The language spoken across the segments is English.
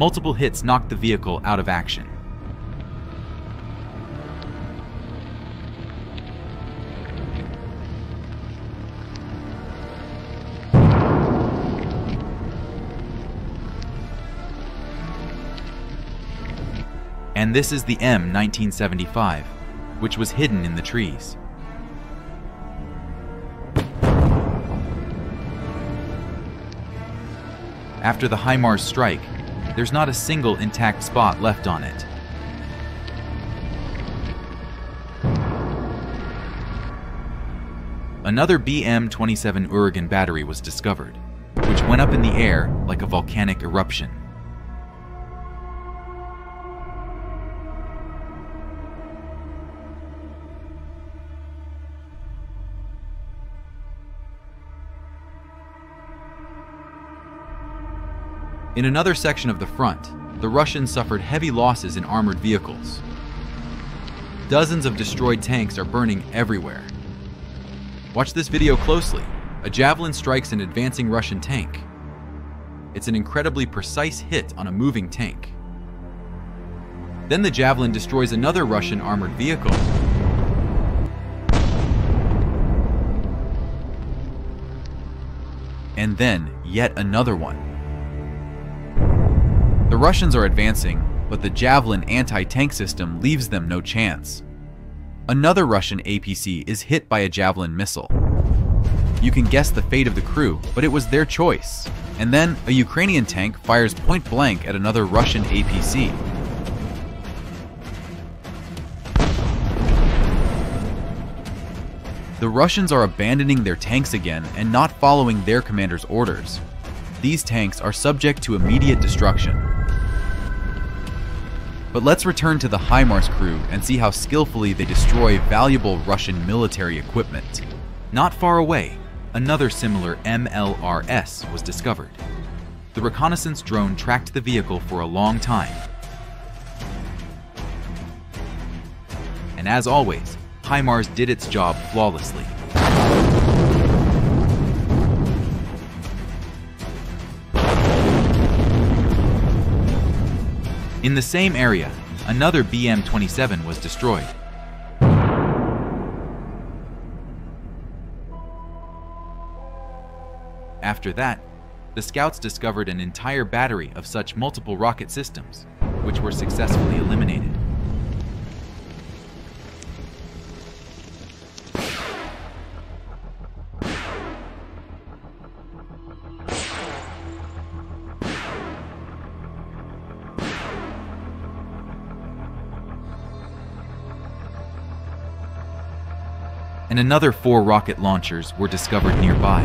Multiple hits knocked the vehicle out of action. And this is the M1975, which was hidden in the trees. After the HIMARS strike, there's not a single intact spot left on it. Another BM-27 Uragan battery was discovered, which went up in the air like a volcanic eruption. In another section of the front, the Russians suffered heavy losses in armored vehicles. Dozens of destroyed tanks are burning everywhere. Watch this video closely. A javelin strikes an advancing Russian tank. It's an incredibly precise hit on a moving tank. Then the javelin destroys another Russian armored vehicle. And then yet another one. The Russians are advancing, but the Javelin anti-tank system leaves them no chance. Another Russian APC is hit by a Javelin missile. You can guess the fate of the crew, but it was their choice. And then a Ukrainian tank fires point blank at another Russian APC. The Russians are abandoning their tanks again and not following their commander's orders. These tanks are subject to immediate destruction. But let's return to the HIMARS crew and see how skillfully they destroy valuable Russian military equipment. Not far away, another similar MLRS was discovered. The reconnaissance drone tracked the vehicle for a long time. And as always, HIMARS did its job flawlessly. In the same area, another BM-27 was destroyed. After that, the scouts discovered an entire battery of such multiple rocket systems, which were successfully eliminated. And another 4 rocket launchers were discovered nearby.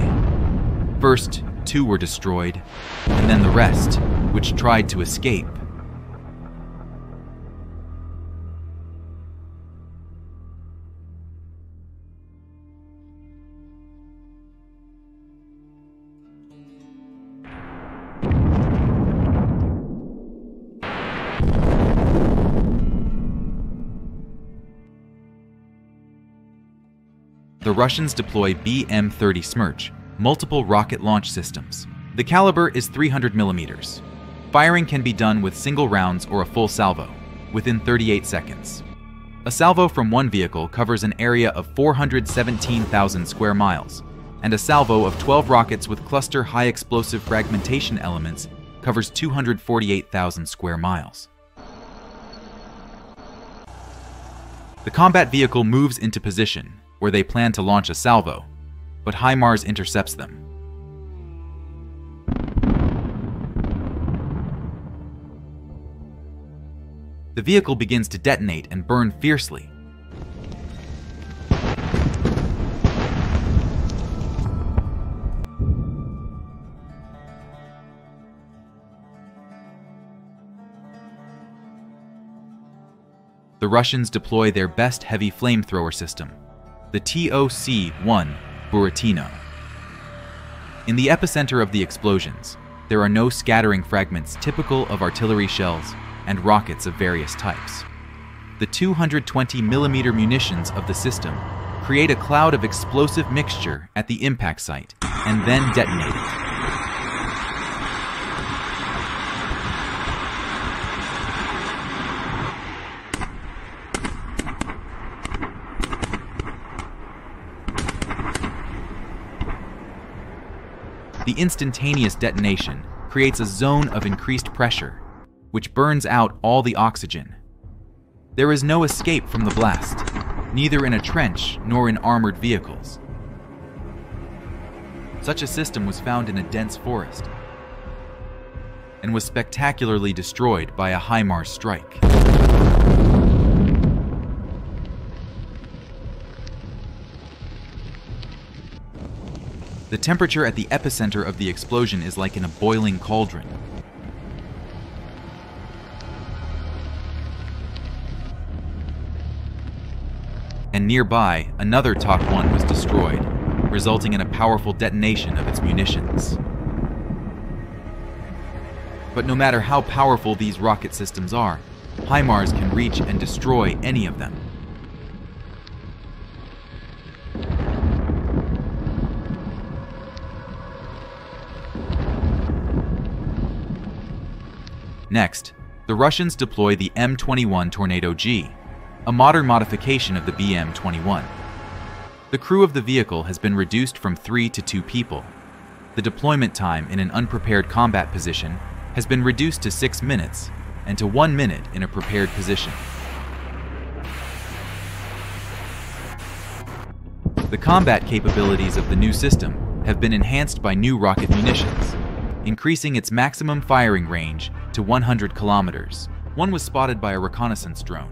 First, 2 were destroyed, and then the rest, which tried to escape. The Russians deploy BM-30 Smerch, multiple rocket launch systems. The caliber is 300 millimeters. Firing can be done with single rounds or a full salvo, within 38 seconds. A salvo from one vehicle covers an area of 417,000 square miles, and a salvo of 12 rockets with cluster high explosive fragmentation elements covers 248,000 square miles. The combat vehicle moves into position, where they plan to launch a salvo, but HIMARS intercepts them. The vehicle begins to detonate and burn fiercely. The Russians deploy their best heavy flamethrower system, the TOC-1 Buratino. In the epicenter of the explosions, there are no scattering fragments typical of artillery shells and rockets of various types. The 220mm munitions of the system create a cloud of explosive mixture at the impact site and then detonate it. The instantaneous detonation creates a zone of increased pressure, which burns out all the oxygen. There is no escape from the blast, neither in a trench nor in armored vehicles. Such a system was found in a dense forest and was spectacularly destroyed by a HIMARS strike. The temperature at the epicenter of the explosion is like in a boiling cauldron. And nearby, another Talk 1 was destroyed, resulting in a powerful detonation of its munitions. But no matter how powerful these rocket systems are, HIMARS can reach and destroy any of them. Next, the Russians deploy the M21 Tornado G, a modern modification of the BM-21. The crew of the vehicle has been reduced from 3 to 2 people. The deployment time in an unprepared combat position has been reduced to 6 minutes and to 1 minute in a prepared position. The combat capabilities of the new system have been enhanced by new rocket munitions, increasing its maximum firing range to 100 kilometers. One was spotted by a reconnaissance drone.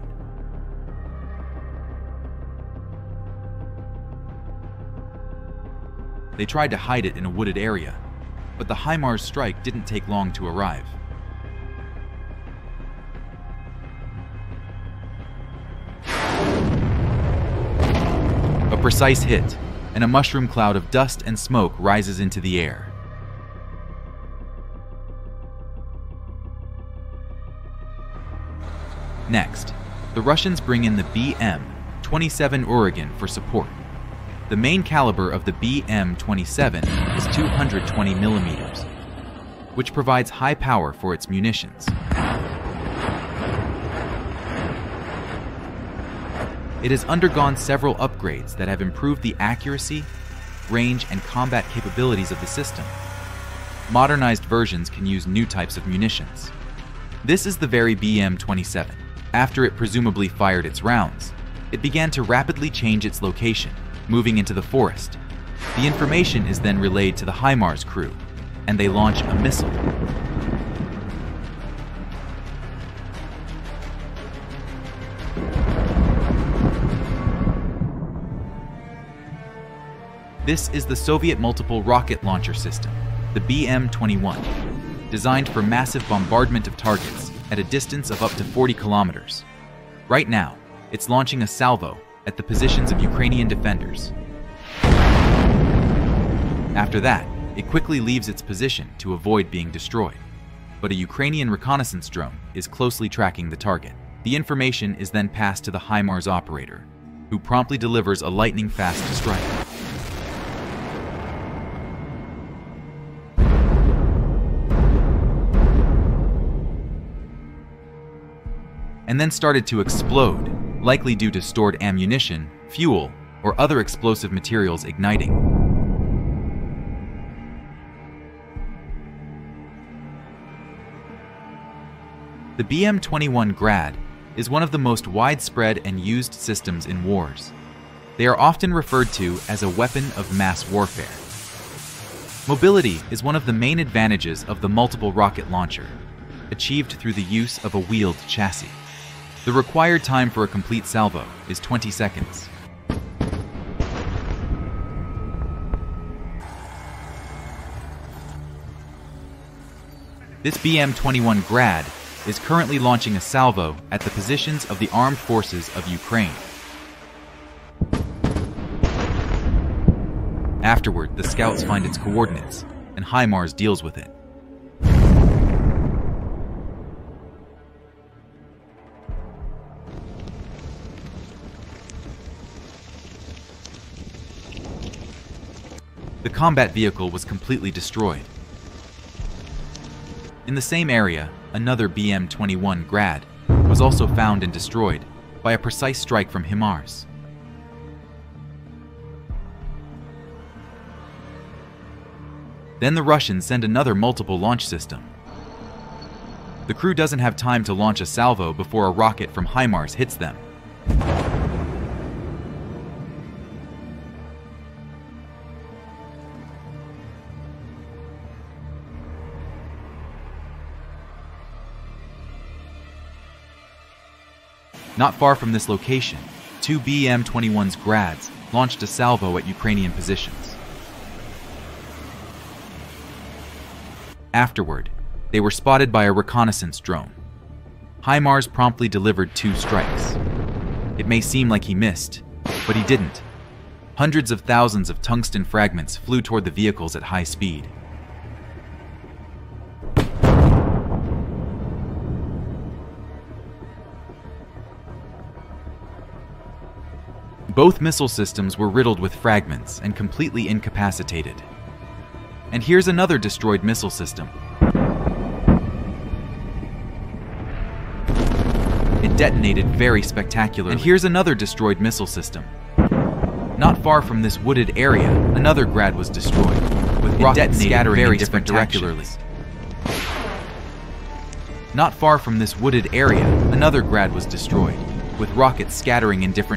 They tried to hide it in a wooded area, but the HIMARS strike didn't take long to arrive. A precise hit, and a mushroom cloud of dust and smoke rises into the air. Next, the Russians bring in the BM-27 Uragan for support. The main caliber of the BM-27 is 220 millimeters, which provides high power for its munitions. It has undergone several upgrades that have improved the accuracy, range, and combat capabilities of the system. Modernized versions can use new types of munitions. This is the very BM-27. After it presumably fired its rounds, it began to rapidly change its location, moving into the forest. The information is then relayed to the HIMARS crew, and they launch a missile. This is the Soviet multiple rocket launcher system, the BM-21, designed for massive bombardment of targets at a distance of up to 40 kilometers. Right now, it's launching a salvo at the positions of Ukrainian defenders. After that, it quickly leaves its position to avoid being destroyed. But a Ukrainian reconnaissance drone is closely tracking the target. The information is then passed to the HIMARS operator, who promptly delivers a lightning-fast strike. And then started to explode, likely due to stored ammunition, fuel, or other explosive materials igniting. The BM-21 Grad is one of the most widespread and used systems in wars. They are often referred to as a weapon of mass warfare. Mobility is one of the main advantages of the multiple rocket launcher, achieved through the use of a wheeled chassis. The required time for a complete salvo is 20 seconds. This BM-21 Grad is currently launching a salvo at the positions of the armed forces of Ukraine. Afterward, the scouts find its coordinates, and HIMARS deals with it. The combat vehicle was completely destroyed. In the same area, another BM-21 Grad was also found and destroyed by a precise strike from HIMARS. Then the Russians send another multiple launch system. The crew doesn't have time to launch a salvo before a rocket from HIMARS hits them. Not far from this location, 2 BM-21's Grads launched a salvo at Ukrainian positions. Afterward, they were spotted by a reconnaissance drone. HIMARS promptly delivered 2 strikes. It may seem like he missed, but he didn't. Hundreds of thousands of tungsten fragments flew toward the vehicles at high speed. Both missile systems were riddled with fragments and completely incapacitated. And here's another destroyed missile system. It detonated very spectacularly. And here's another destroyed missile system. Not far from this wooded area, another Grad was destroyed, with rockets scattering in different directions. Not far from this wooded area, another Grad was destroyed, with rockets scattering in different